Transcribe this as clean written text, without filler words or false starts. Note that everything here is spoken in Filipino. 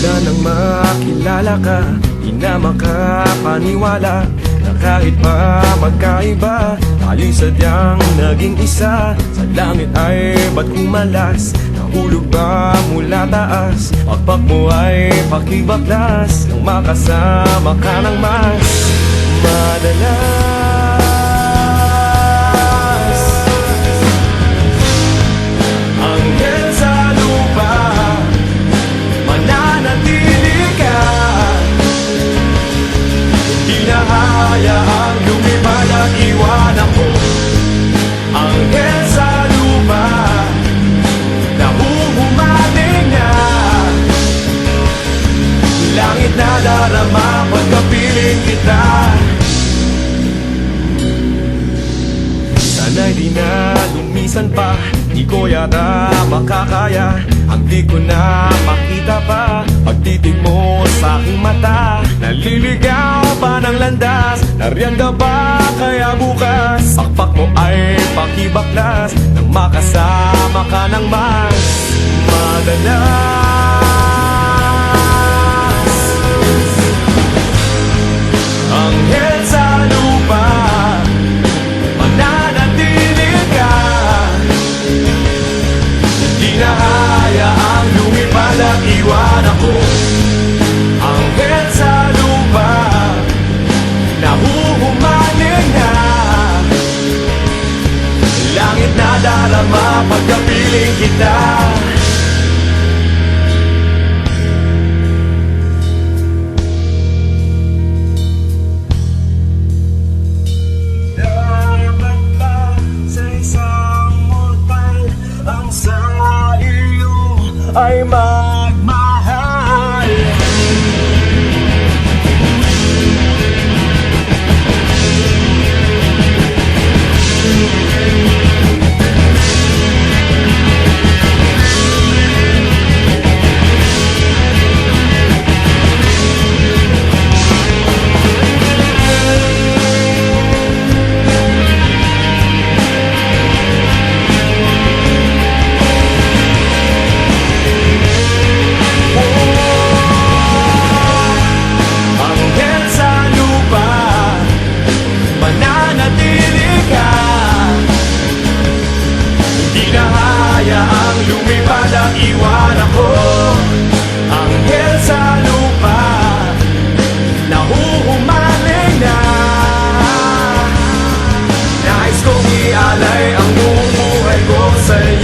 Mula nang makilala ka, di na makapaniwala na kahit pa magkaiba, tayo'y sadyang naging isa. Sa langit ay ba't kumalas? Nahulog ba mula taas? Pagpak mo ay pakibaklas nang makasama ka ng mas madalas. Anghel sa lupa, mananatili ka. Hindi na hayaang lumipad at iwan ako. Anghel sa lupa, nahuhumaling na. Langit na darama pagkapiling kita. Sana'y di na lumisan pa, di ko yata makakaya. Ang di ko na makita pa, pagtitig mo sa aking mata. Naliligaw pa ng landas, nariyan ka ba kaya bukas? Pakpak mo ay pakibaklas nang makasama ka ng mas madalas. Anghel sa lupa, mananatili ka. Di na hayaang lumipad at iwan ako. Anghel sa lupa, nahuhumaling na. Langit na darama pagkapiling kita. Dapat ba sa isang mortal ang sa iyo ay magmahal? Anghel sa lupa, mananatili ka. Di na hayaang lumipad at iwan ako. Anghel sa lupa, nahuhumaling na. Nais kong ialay ang buong buhay ko sa'yo.